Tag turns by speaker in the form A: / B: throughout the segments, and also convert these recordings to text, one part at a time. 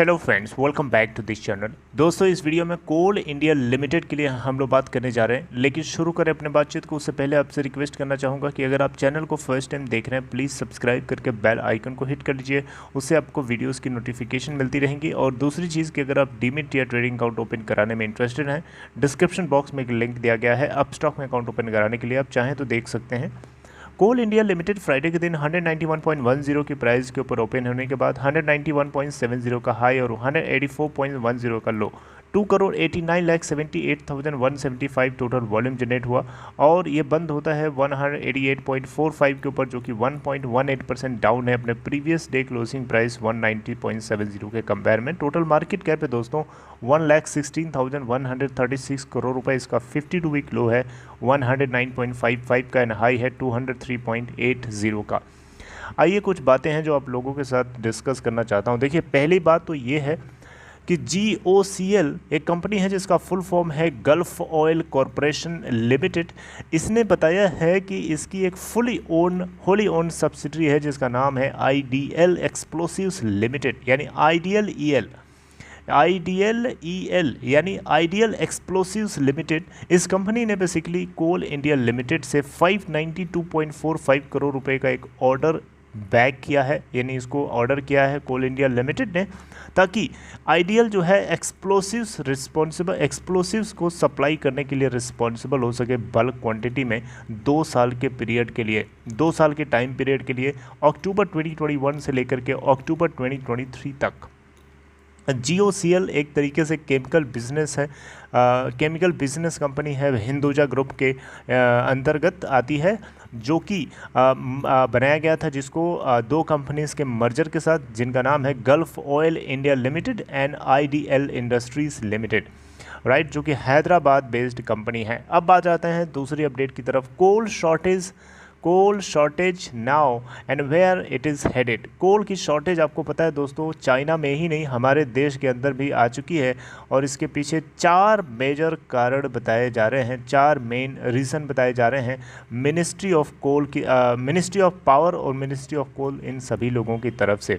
A: Hello friends, welcome back to this channel. दोस्तों, इस video में कोल इंडिया लिमिटेड के लिए हम लोग बात करने जा रहे हैं। लेकिन शुरू करें अपने बातचीत को, उससे पहले आपसे रिक्वेस्ट करना चाहूँगा कि अगर आप चैनल को फर्स्ट टाइम देख रहे हैं, प्लीज़ सब्सक्राइब करके बेल आइकन को हिट कर लीजिए। उससे आपको वीडियोज़ की नोटिफिकेशन मिलती रहेंगी। और दूसरी चीज़ कि अगर आप डीमैट या ट्रेडिंग अकाउंट ओपन कराने में इंटरेस्टेड हैं, डिस्क्रिप्शन बॉक्स में एक लिंक दिया गया है। अपस्टॉक में अकाउंट ओपन कराने के लिए आप चाहें तो देख सकते हैं। कोल इंडिया लिमिटेड फ्राइडे के दिन 191.10 की प्राइस के ऊपर ओपन होने के बाद 191.70 का हाई और 184.10 का लो 2,89,78,175 टोटल वॉल्यूम जनरेट हुआ। और ये बंद होता है 188.45 के ऊपर, जो कि 1.18% डाउन है अपने प्रीवियस डे क्लोजिंग प्राइस 190.70 के कंपेयर में। टोटल मार्केट कैप है दोस्तों 1,16,136 करोड़ रुपए। इसका 52 वीक लो है 109.55 का एंड हाई है 203.80 का। आइए कुछ बातें हैं जो आप लोगों के साथ डिस्कस करना चाहता हूं। देखिए, पहली बात तो ये है कि GOCL एक कंपनी है जिसका फुल फॉर्म है गल्फ ऑयल कॉरपोरेशन लिमिटेड। इसने बताया है कि इसकी एक होली ओन सब्सिडरी है जिसका नाम है IDL एक्सप्लोसिव्स लिमिटेड, यानी IDL यानी आइडियल एक्सप्लोसिव्स लिमिटेड। इस कंपनी ने बेसिकली कोल इंडिया लिमिटेड से 592.45 करोड़ रुपए का एक ऑर्डर बैक किया है, यानी इसको ऑर्डर किया है कोल इंडिया लिमिटेड ने, ताकि आइडियल जो है एक्सप्लोसिव्स को सप्लाई करने के लिए रिस्पॉन्सिबल हो सके बल्क क्वांटिटी में 2 साल के पीरियड के लिए, 2 साल के टाइम पीरियड के लिए, अक्टूबर 2021 से लेकर के अक्टूबर 2023 तक। GOCL एक तरीके से केमिकल बिजनेस कंपनी है, हिंदुजा ग्रुप के अंतर्गत आती है, जो कि बनाया गया था, जिसको 2 कंपनीज के मर्जर के साथ, जिनका नाम है gulf oil India limited and IDL industries limited, right, जो कि हैदराबाद बेस्ड कंपनी है। अब आ जाते हैं दूसरी अपडेट की तरफ। Coal shortage now and where it is headed. Coal की शॉर्टेज आपको पता है दोस्तों, चाइना में ही नहीं हमारे देश के अंदर भी आ चुकी है। और इसके पीछे 4 मेजर कारण बताए जा रहे हैं, 4 मेन रीज़न बताए जा रहे हैं मिनिस्ट्री ऑफ पावर और मिनिस्ट्री ऑफ कोल, इन सभी लोगों की तरफ से।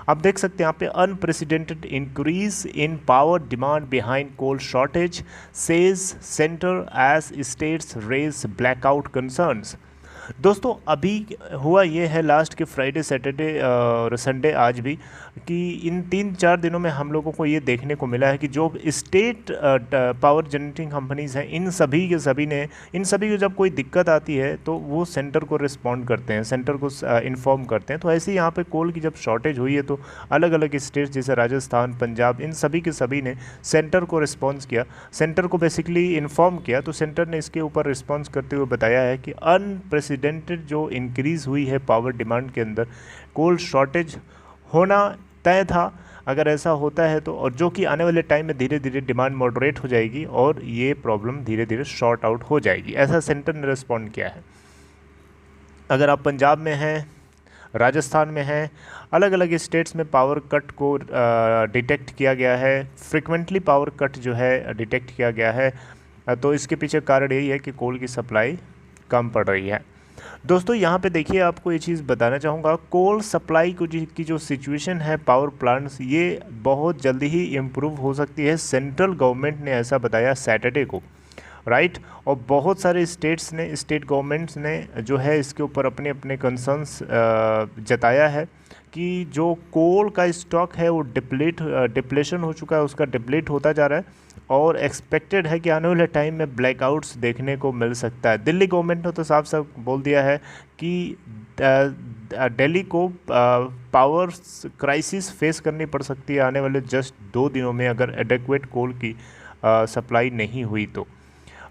A: आप देख सकते हैं यहाँ पे unprecedented increase in power demand behind coal shortage says centre as states raise blackout concerns. दोस्तों, अभी हुआ ये है लास्ट के फ्राइडे, सैटरडे और संडे आज भी, कि इन 3-4 दिनों में हम लोगों को ये देखने को मिला है कि जो स्टेट पावर जनरेटिंग कंपनीज़ हैं, इन सभी को जब कोई दिक्कत आती है तो वो सेंटर को रिस्पॉन्ड करते हैं, सेंटर को इन्फॉर्म करते हैं। तो ऐसे ही यहाँ पे कोल की जब शॉर्टेज हुई है तो अलग अलग स्टेट्स जैसे राजस्थान, पंजाब, इन सभी के सभी ने सेंटर को रिस्पॉन्स किया, सेंटर को बेसिकली इन्फॉर्म किया। तो सेंटर ने इसके ऊपर रिस्पॉन्स करते हुए बताया है कि अनप्रेसिडेंटेड जो इंक्रीज़ हुई है पावर डिमांड के अंदर, कोल शॉर्टेज होना तय था। अगर ऐसा होता है तो, और जो कि आने वाले टाइम में धीरे धीरे डिमांड मॉडरेट हो जाएगी और ये प्रॉब्लम धीरे धीरे शॉर्ट आउट हो जाएगी, ऐसा सेंटर ने रिस्पॉन्ड किया है। अगर आप पंजाब में हैं, राजस्थान में हैं, अलग अलग स्टेट्स में पावर कट को डिटेक्ट किया गया है, फ्रिक्वेंटली पावर कट जो है डिटेक्ट किया गया है। तो इसके पीछे कारण यही है कि कोल की सप्लाई कम पड़ रही है। दोस्तों, यहाँ पे देखिए, आपको ये चीज़ बताना चाहूँगा, कोल सप्लाई की जो सिचुएशन है पावर प्लांट्स, ये बहुत जल्दी ही इम्प्रूव हो सकती है। सेंट्रल गवर्नमेंट ने ऐसा बताया सैटरडे को, राइट। और बहुत सारे स्टेट गवर्नमेंट्स ने जो है इसके ऊपर अपने अपने कंसर्न्स जताया है कि जो कोल का स्टॉक है वो डिप्लेशन हो चुका है, उसका डिप्लीट होता जा रहा है और एक्सपेक्टेड है कि आने वाले टाइम में ब्लैकआउट्स देखने को मिल सकता है। दिल्ली गवर्नमेंट ने तो साफ साफ बोल दिया है कि दिल्ली को पावर क्राइसिस फेस करनी पड़ सकती है आने वाले जस्ट 2 दिनों में, अगर एडेक्वेट कोल की सप्लाई नहीं हुई तो,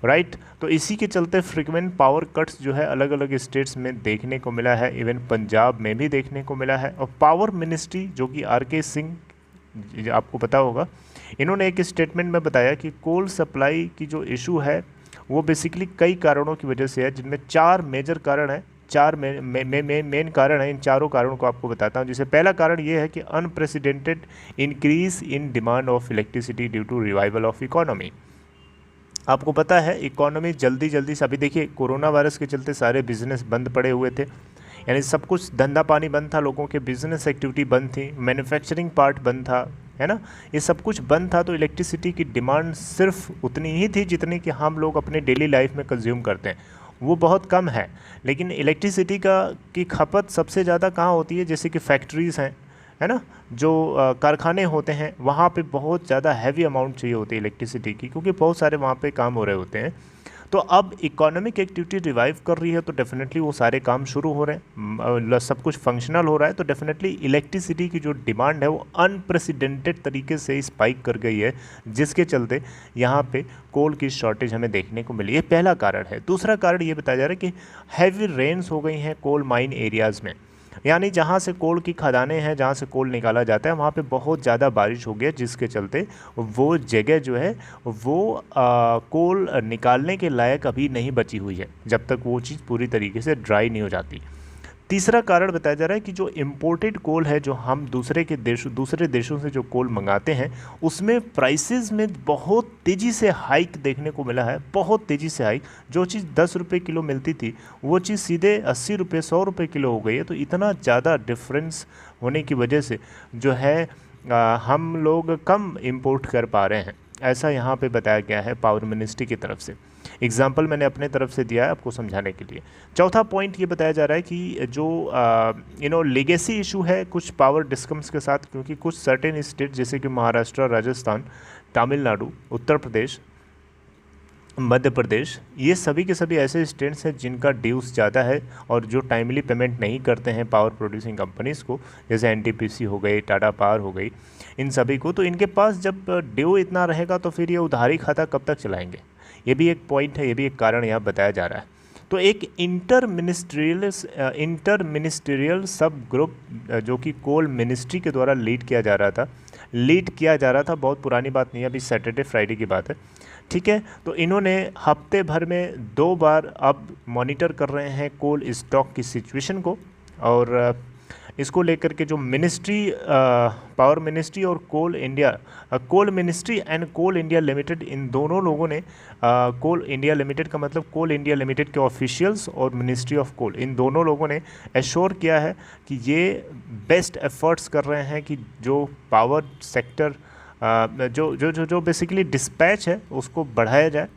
A: राइट। तो इसी के चलते फ्रीक्वेंट पावर कट्स जो है अलग अलग स्टेट्स में देखने को मिला है, इवन पंजाब में भी देखने को मिला है। और पावर मिनिस्ट्री जो कि RK सिंह, आपको पता होगा, इन्होंने एक स्टेटमेंट में बताया कि कोल सप्लाई की जो इशू है वो बेसिकली कई कारणों की वजह से है, जिनमें 4 मेजर कारण हैं, 4 मेन कारण हैं। इन चारों कारणों को आपको बताता हूँ। जैसे पहला कारण ये है कि unprecedented increase in demand of electricity due to revival of economy. आपको पता है इकोनॉमी जल्दी से, अभी देखिए कोरोना वायरस के चलते सारे बिजनेस बंद पड़े हुए थे, यानी सब कुछ धंधा पानी बंद था, लोगों के बिजनेस एक्टिविटी बंद थी, मैन्युफैक्चरिंग पार्ट बंद था, है ना। ये सब कुछ बंद था तो इलेक्ट्रिसिटी की डिमांड सिर्फ उतनी ही थी जितनी कि हम लोग अपने डेली लाइफ में कंज्यूम करते हैं, वो बहुत कम है। लेकिन इलेक्ट्रिसिटी की खपत सबसे ज़्यादा कहाँ होती है, जैसे कि फैक्ट्रीज़ हैं, है ना, जो कारखाने होते हैं, वहाँ पे बहुत ज़्यादा हैवी अमाउंट चाहिए होती है इलेक्ट्रिसिटी की, क्योंकि बहुत सारे वहाँ पे काम हो रहे होते हैं। तो अब इकोनॉमिक एक्टिविटी रिवाइव कर रही है तो डेफिनेटली वो सारे काम शुरू हो रहे हैं, सब कुछ फंक्शनल हो रहा है, तो डेफिनेटली इलेक्ट्रिसिटी की जो डिमांड है वो अनप्रेसिडेंटेड तरीके से स्पाइक कर गई है, जिसके चलते यहाँ पे कोल की शॉर्टेज हमें देखने को मिली। ये पहला कारण है। दूसरा कारण ये बताया जा रहा है कि हैवी रेन्स हो गई हैं कोल माइन एरियाज़ में, यानी जहाँ से कोल की खदानें हैं, जहाँ से कोल निकाला जाता है, वहाँ पे बहुत ज़्यादा बारिश हो गया, जिसके चलते वो जगह जो है वो कोल निकालने के लायक अभी नहीं बची हुई है, जब तक वो चीज़ पूरी तरीके से ड्राई नहीं हो जाती। तीसरा कारण बताया जा रहा है कि जो इम्पोर्टेड कोल है, जो हम दूसरे देशों से जो कोल मंगाते हैं, उसमें प्राइसेस में बहुत तेज़ी से हाइक देखने को मिला है, बहुत तेज़ी से हाइक। जो चीज़ 10 रुपये किलो मिलती थी वो चीज़ सीधे 80 रुपये 100 रुपये किलो हो गई है। तो इतना ज़्यादा डिफरेंस होने की वजह से जो है हम लोग कम इम्पोर्ट कर पा रहे हैं, ऐसा यहाँ पे बताया गया है पावर मिनिस्ट्री की तरफ से। एग्जाम्पल मैंने अपने तरफ से दिया है आपको समझाने के लिए। चौथा पॉइंट ये बताया जा रहा है कि जो लेगेसी इशू है कुछ पावर डिस्कम्स के साथ, क्योंकि कुछ सर्टेन स्टेट जैसे कि महाराष्ट्र, राजस्थान, तमिलनाडु, उत्तर प्रदेश, मध्य प्रदेश, ये सभी के सभी ऐसे स्टेट्स हैं जिनका ड्यूज़ ज़्यादा है और जो टाइमली पेमेंट नहीं करते हैं पावर प्रोड्यूसिंग कंपनीज़ को, जैसे एनटीपीसी हो गई, टाटा पावर हो गई, इन सभी को। तो इनके पास जब ड्यू इतना रहेगा तो फिर ये उधारी खाता कब तक चलाएंगे, ये भी एक पॉइंट है, ये भी एक कारण यहाँ बताया जा रहा है। तो एक इंटर मिनिस्ट्रियल सब ग्रुप जो कि कोल मिनिस्ट्री के द्वारा लीड किया जा रहा था, बहुत पुरानी बात नहीं है, अभी सैटरडे फ्राइडे की बात है, ठीक है। तो इन्होंने हफ्ते भर में 2 बार अब मॉनिटर कर रहे हैं कोल स्टॉक की सिचुएशन को, और इसको लेकर के जो मिनिस्ट्री, पावर मिनिस्ट्री और coal ministry and Coal India Limited, इन दोनों लोगों ने कोल इंडिया लिमिटेड का मतलब कोल इंडिया लिमिटेड के ऑफिशियल्स और मिनिस्ट्री ऑफ कोल, इन दोनों लोगों ने एश्योर किया है कि ये बेस्ट एफर्ट्स कर रहे हैं कि जो पावर सेक्टर जो बेसिकली डिस्पैच है उसको बढ़ाया जाए,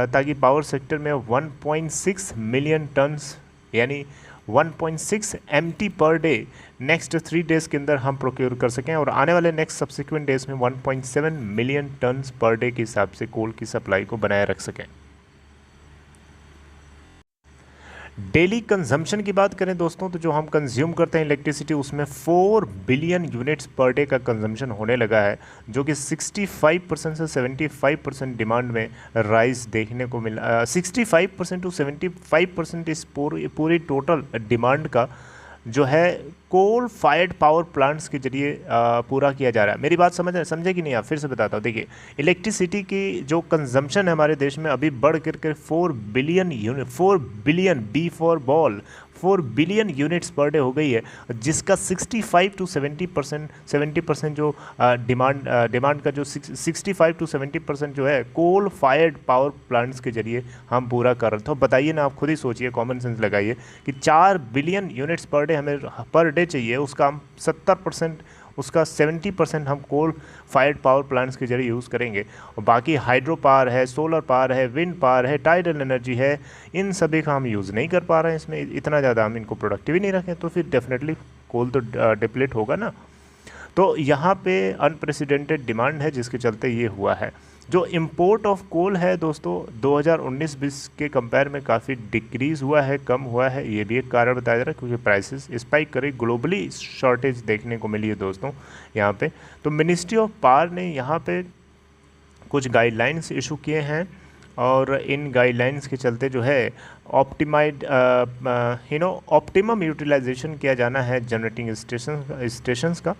A: ताकि पावर सेक्टर में 1.6 मिलियन टन्स यानी 1.6 MT per day next 3 days के अंदर हम प्रोक्योर कर सकें, और आने वाले नेक्स्ट सब्सिक्वेंट डेज़ में 1.7 मिलियन टन्स पर डे के हिसाब से कोल की सप्लाई को बनाए रख सकें। डेली कंजम्पशन की बात करें दोस्तों, तो जो हम कंज्यूम करते हैं इलेक्ट्रिसिटी, उसमें 4 बिलियन यूनिट्स पर डे का कंजम्पशन होने लगा है, जो कि 65% से 75% डिमांड में राइज देखने को मिला। 65% टू 75% इस पूरी टोटल डिमांड का जो है कोल फायर्ड पावर प्लांट्स के जरिए पूरा किया जा रहा है। मेरी बात समझे कि नहीं, आप फिर से बताता हूँ। देखिए, इलेक्ट्रिसिटी की जो कंजम्पशन है हमारे देश में अभी बढ़ कर 4 बिलियन बी फॉर बॉल 4 बिलियन यूनिट्स पर डे हो गई है, जिसका 65 टू 70% जो डिमांड का जो 65 टू 70% जो है कोल फायर्ड पावर प्लांट्स के जरिए हम पूरा कर रहे थे। तो बताइए ना, आप खुद ही सोचिए, कॉमन सेंस लगाइए कि 4 बिलियन यूनिट्स पर डे हमें पर डे चाहिए, उसका हम 70%, उसका 70% हम कोल फायर्ड पावर प्लांट्स के जरिए यूज़ करेंगे, और बाकी हाइड्रो पावर है, सोलर पावर है, विंड पावर है, टाइडल एनर्जी है, इन सभी का हम यूज़ नहीं कर पा रहे हैं। इसमें इतना ज़्यादा हम इनको प्रोडक्टिव ही नहीं रखें तो फिर डेफिनेटली कोल तो डिप्लीट होगा ना। तो यहाँ पे अनप्रेसिडेंटेड डिमांड है, जिसके चलते ये हुआ है। जो इम्पोर्ट ऑफ कोल है दोस्तों 2019-20 के कंपेयर में काफ़ी डिक्रीज़ हुआ है, कम हुआ है, ये भी एक कारण बताया जा रहा है, क्योंकि प्राइसेस स्पाइक करे, ग्लोबली शॉर्टेज देखने को मिली है दोस्तों यहाँ पे। तो मिनिस्ट्री ऑफ पावर ने यहाँ पे कुछ गाइडलाइंस इशू किए हैं, और इन गाइडलाइंस के चलते जो है ऑप्टिमम यूटिलाइजेशन किया जाना है जनरेटिंग स्टेशंस का।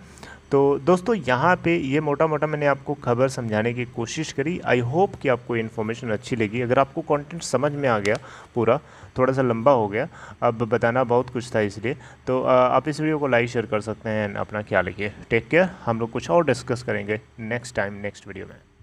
A: तो दोस्तों यहाँ पे ये मोटा मोटा मैंने आपको खबर समझाने की कोशिश करी। आई होप कि आपको इन्फॉर्मेशन अच्छी लगी। अगर आपको कंटेंट समझ में आ गया, पूरा थोड़ा सा लंबा हो गया, अब बताना बहुत कुछ था इसलिए, तो आप इस वीडियो को लाइक शेयर कर सकते हैं। अपना ख्याल रखिए, टेक केयर। हम लोग कुछ और डिस्कस करेंगे नेक्स्ट टाइम नेक्स्ट वीडियो में।